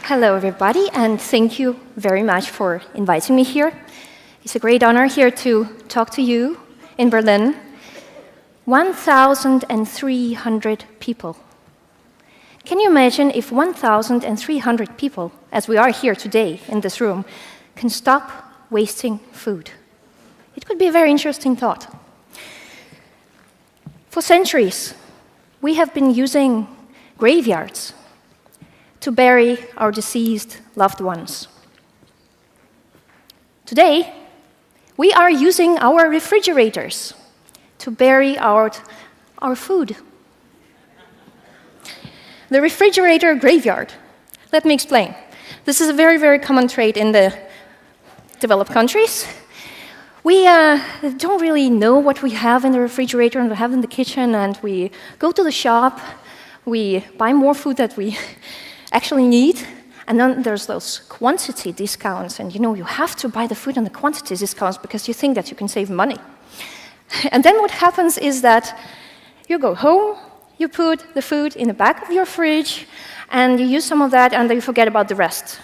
Hello, everybody, and thank you very much for inviting me here. It's a great honor here to talk to you in Berlin. 1,300 people. Can you imagine if 1,300 people, as we are here today in this room, can stop wasting food? It could be a very interesting thought. For centuries, we have been using graveyards to bury our deceased loved ones. Today, we are using our refrigerators to bury our food. The refrigerator graveyard. Let me explain. This is a very, very common trait in the developed countries. We don't really know what we have in the refrigerator and we have in the kitchen, and we go to the shop, we buy more food that we actually need, and then there's those quantity discounts, and you have to buy the food on the quantity discounts because you think that you can save money. And then what happens is that you go home, you put the food in the back of your fridge, and you use some of that, and then you forget about the rest.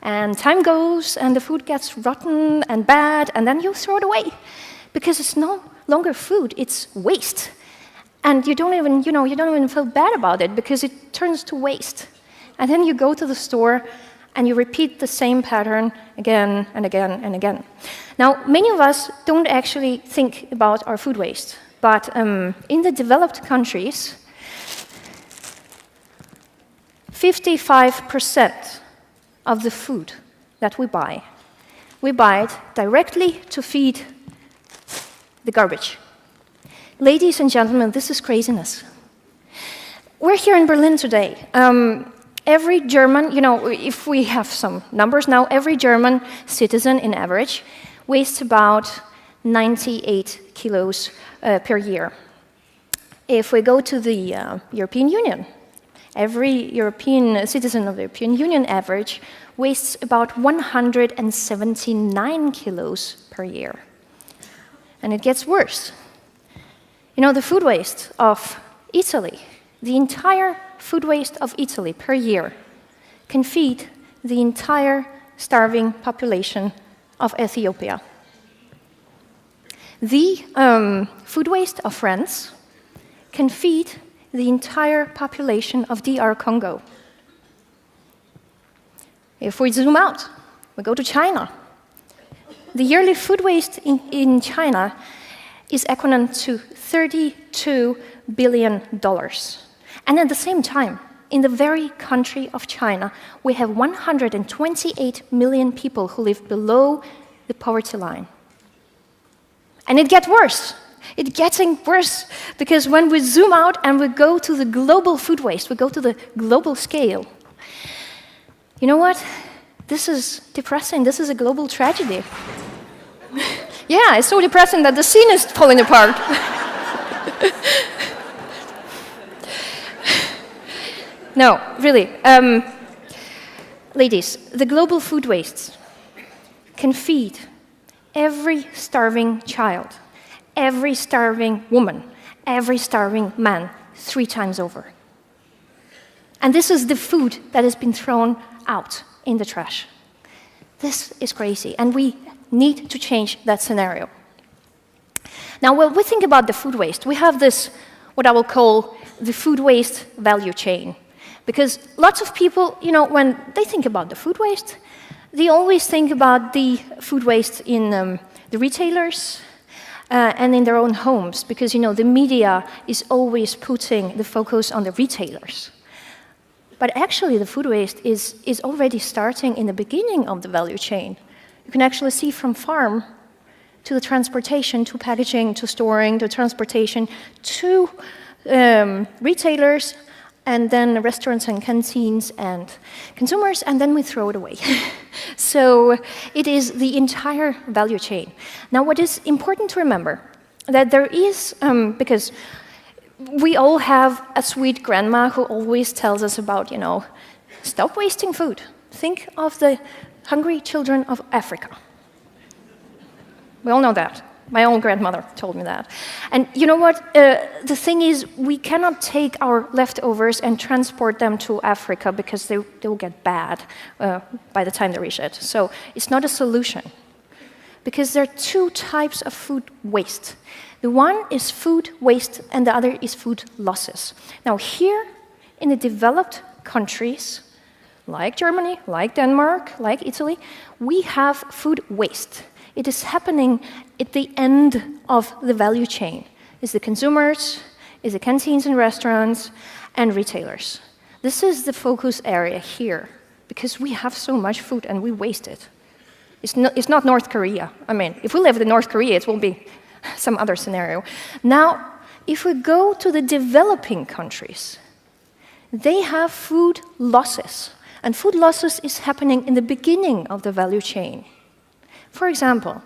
And time goes, and the food gets rotten and bad, and then you throw it away because it's no longer food; it's waste. And you don't even feel bad about it because it turns to waste. And then you go to the store and you repeat the same pattern again and again and again. Now, many of us don't actually think about our food waste, but in the developed countries, 55% of the food that we buy it directly to feed the garbage. Ladies and gentlemen, this is craziness. We're here in Berlin today. Every German, if we have some numbers now, every German citizen in average wastes about 98 kilos per year. If we go to the European Union, every European citizen of the European Union average wastes about 179 kilos per year. And it gets worse. The food waste of Italy, the entire food waste of Italy per year can feed the entire starving population of Ethiopia. The food waste of France can feed the entire population of DR Congo. If we zoom out, we go to China. The yearly food waste in China is equivalent to $32 billion. And at the same time, in the very country of China, we have 128 million people who live below the poverty line. And it gets worse. It's getting worse because when we zoom out and we go to the global food waste, we go to the global scale. You know what? This is depressing. This is a global tragedy. Yeah, it's so depressing that the scene is falling apart. No, really. Ladies, the global food waste can feed every starving child, every starving woman, every starving man 3 times over. And this is the food that has been thrown out in the trash. This is crazy, and we need to change that scenario. Now, when we think about the food waste, we have this, what I will call the food waste value chain. Because lots of people, when they think about the food waste, they always think about the food waste in the retailers and in their own homes, because, the media is always putting the focus on the retailers. But actually, the food waste is already starting in the beginning of the value chain. You can actually see from farm to the transportation, to packaging, to storing, to transportation, to retailers, and then restaurants and canteens and consumers, and then we throw it away. So it is the entire value chain. Now, what is important to remember, that there is, because we all have a sweet grandma who always tells us about, stop wasting food. Think of the hungry children of Africa. We all know that. My own grandmother told me that. And you know what? The thing is, we cannot take our leftovers and transport them to Africa because they will get bad by the time they reach it. So it's not a solution. Because there are two types of food waste. The one is food waste and the other is food losses. Now here in the developed countries, like Germany, like Denmark, like Italy, we have food waste. It is happening at the end of the value chain. It's the consumers, it's the canteens and restaurants, and retailers. This is the focus area here, because we have so much food and we waste it. It's not North Korea. I mean, if we live in North Korea, it will be some other scenario. Now, if we go to the developing countries, they have food losses. And food losses is happening in the beginning of the value chain. For example,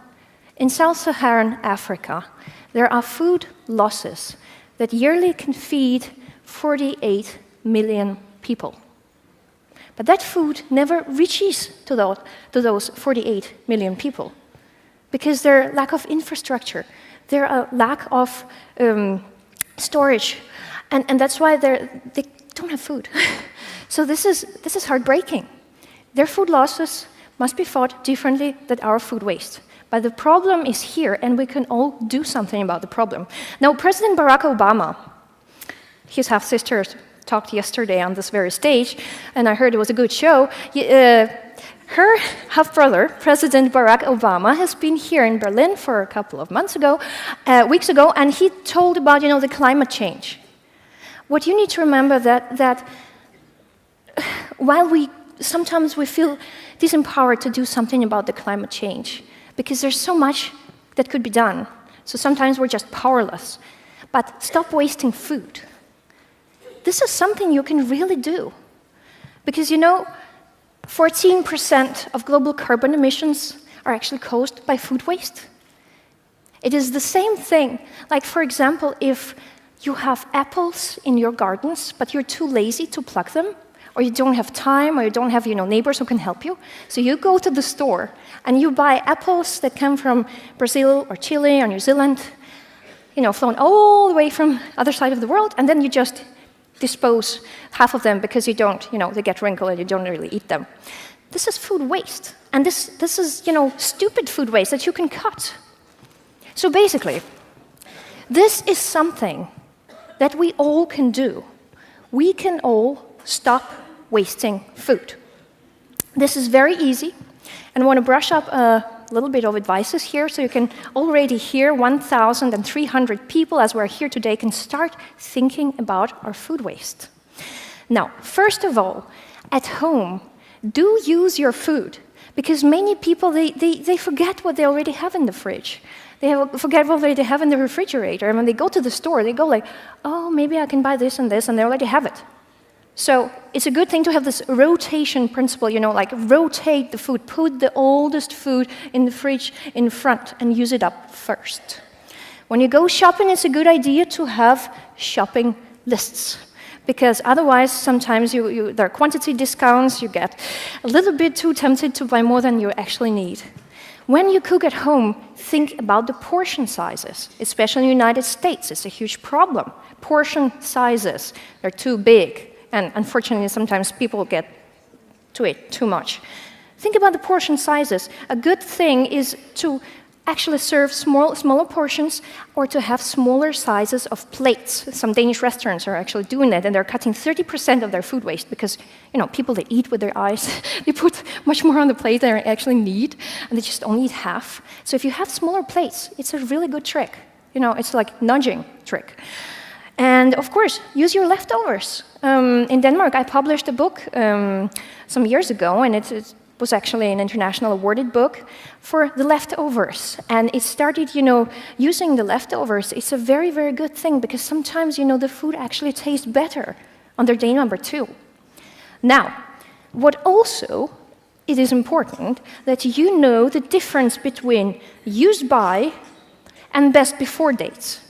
in Sub-Saharan Africa, there are food losses that yearly can feed 48 million people. But that food never reaches to those 48 million people because there are lack of infrastructure, there are lack of storage, and that's why they don't have food. So this is heartbreaking. Their food losses must be fought differently than our food waste. But the problem is here, and we can all do something about the problem. Now, President Barack Obama, his half-sister talked yesterday on this very stage, and I heard it was a good show. Her half-brother, President Barack Obama, has been here in Berlin for a couple of weeks ago, and he told about the climate change. What you need to remember that while sometimes we feel disempowered to do something about the climate change, because there's so much that could be done. So sometimes we're just powerless. But stop wasting food. This is something you can really do. Because 14% of global carbon emissions are actually caused by food waste. It is the same thing. Like, for example, if you have apples in your gardens, but you're too lazy to pluck them, or you don't have time, or you don't have neighbors who can help you. So you go to the store, and you buy apples that come from Brazil, or Chile, or New Zealand, flown all the way from the other side of the world, and then you just dispose half of them because you don't, they get wrinkled and you don't really eat them. This is food waste. And this is, stupid food waste that you can cut. So basically, this is something that we all can do. We can all stop wasting food. This is very easy, and I want to brush up a little bit of advices here, so you can already hear 1,300 people, as we're here today, can start thinking about our food waste. Now, first of all, at home, do use your food, because many people, they forget what they already have in the fridge. They forget what they have in the refrigerator, and when they go to the store, they go like, oh, maybe I can buy this, and they already have it. So it's a good thing to have this rotation principle, like rotate the food, put the oldest food in the fridge in front and use it up first. When you go shopping, it's a good idea to have shopping lists, because otherwise sometimes there are quantity discounts, you get a little bit too tempted to buy more than you actually need. When you cook at home, think about the portion sizes, especially in the United States. It's a huge problem. Portion sizes are too big. And unfortunately, sometimes people get to it too much. Think about the portion sizes. A good thing is to actually serve smaller portions or to have smaller sizes of plates. Some Danish restaurants are actually doing that, and they're cutting 30% of their food waste because, people, they eat with their eyes. They put much more on the plate than they actually need, and they just only eat half. So if you have smaller plates, it's a really good trick. It's like nudging trick. And of course, use your leftovers. In Denmark, I published a book some years ago, and it was actually an international awarded book for the leftovers. And it started, using the leftovers. It's a very, very good thing because sometimes, the food actually tastes better on their day number 2. Now, what also it is important that you know the difference between use by and best before dates.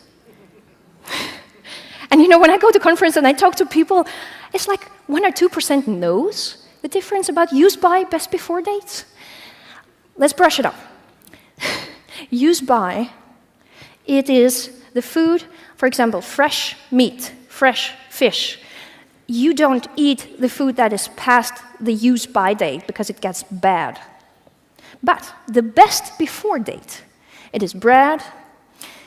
And when I go to conference and I talk to people, it's like 1 or 2% knows the difference about use by, best before dates. Let's brush it up. Use by It is the food, for example, fresh meat, fresh fish. You don't eat the food that is past the use-by date because it gets bad. But the best before date, it is bread,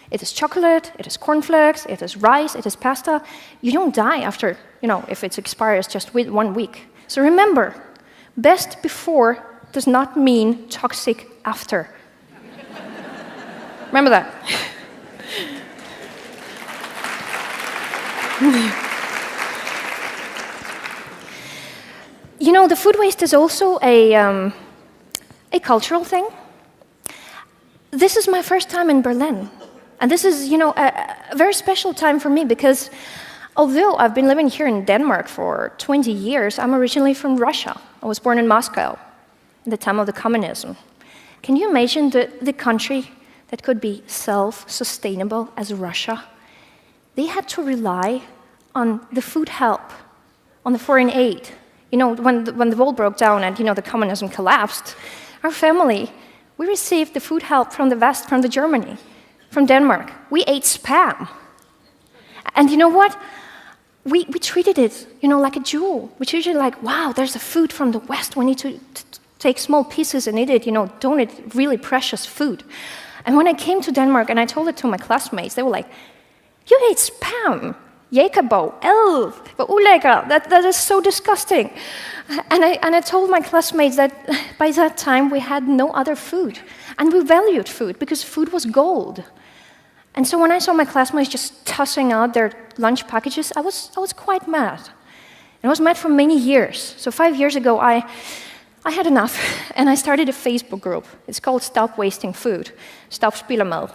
it is chocolate, it is cornflakes, it is rice, it is pasta. You don't die after, if it expires just with 1 week. So remember, best before does not mean toxic after. Remember that. The food waste is also a cultural thing. This is my first time in Berlin. And this is, a very special time for me because although I've been living here in Denmark for 20 years, I'm originally from Russia. I was born in Moscow at the time of the communism. Can you imagine the country that could be self-sustainable as Russia? They had to rely on the food help, on the foreign aid. When the wall broke down and, the communism collapsed, our family, we received the food help from the West, from Germany, from Denmark. We ate Spam. And you know what? We treated it, like a jewel. We treated it like, wow, there's a food from the West. We need to take small pieces and eat it, don't eat really precious food. And when I came to Denmark and I told it to my classmates, they were like, you ate Spam. Jakabo, but ulækker, that is so disgusting. And I told my classmates that by that time we had no other food. And we valued food because food was gold. And so when I saw my classmates just tossing out their lunch packages, I was quite mad. And I was mad for many years. So 5 years ago, I had enough, and I started a Facebook group. It's called Stop Wasting Food, Stop Spildermad.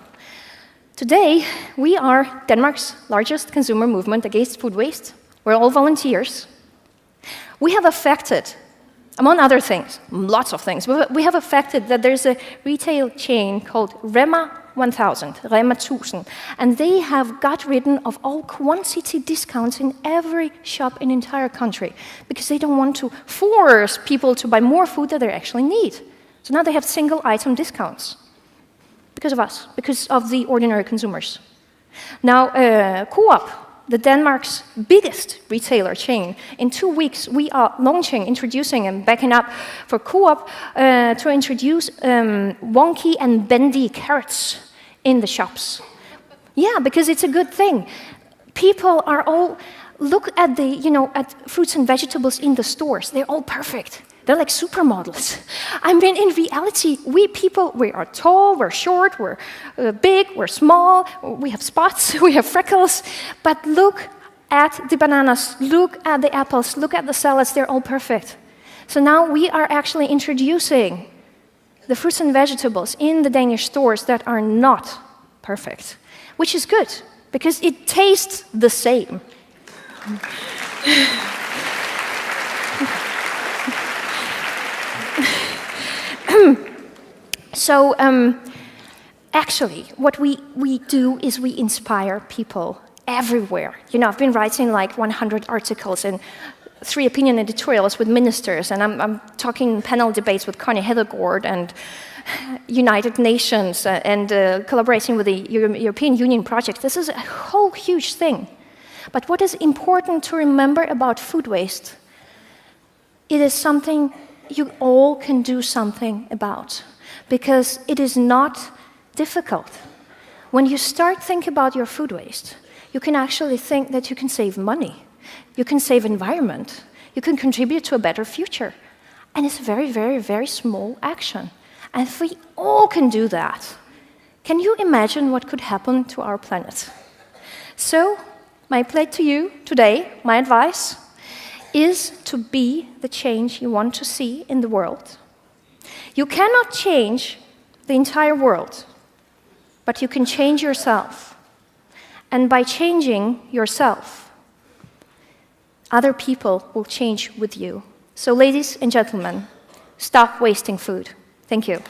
Today, we are Denmark's largest consumer movement against food waste. We're all volunteers. We have affected, among other things, lots of things, we have affected that there's a retail chain called Rema 1000, Rema 1000, and they have got rid of all quantity discounts in every shop in the entire country because they don't want to force people to buy more food that they actually need. So now they have single item discounts. Because of us, because of the ordinary consumers. Now, Coop, the Denmark's biggest retailer chain, in 2 weeks we are introducing and backing up for Coop to introduce wonky and bendy carrots in the shops. Yeah, because it's a good thing. People are all, look at at fruits and vegetables in the stores. They're all perfect. They're like supermodels. I mean, in reality, we are tall, we're short, we're big, we're small, we have spots, we have freckles. But look at the bananas, look at the apples, look at the salads, they're all perfect. So now we are actually introducing the fruits and vegetables in the Danish stores that are not perfect, which is good, because it tastes the same. So actually, what we do is we inspire people everywhere. I've been writing like 100 articles and 3 opinion editorials with ministers, and I'm talking panel debates with Connie Hedegaard and United Nations and collaborating with the European Union project. This is a whole huge thing. But what is important to remember about food waste, it is something you all can do something about, because it is not difficult. When you start thinking about your food waste, you can actually think that you can save money, you can save environment, you can contribute to a better future. And it's a very, very, very small action. And if we all can do that, can you imagine what could happen to our planet? So, my plea to you today, my advice, is to be the change you want to see in the world. You cannot change the entire world, but you can change yourself. And by changing yourself, other people will change with you. So ladies and gentlemen, stop wasting food. Thank you.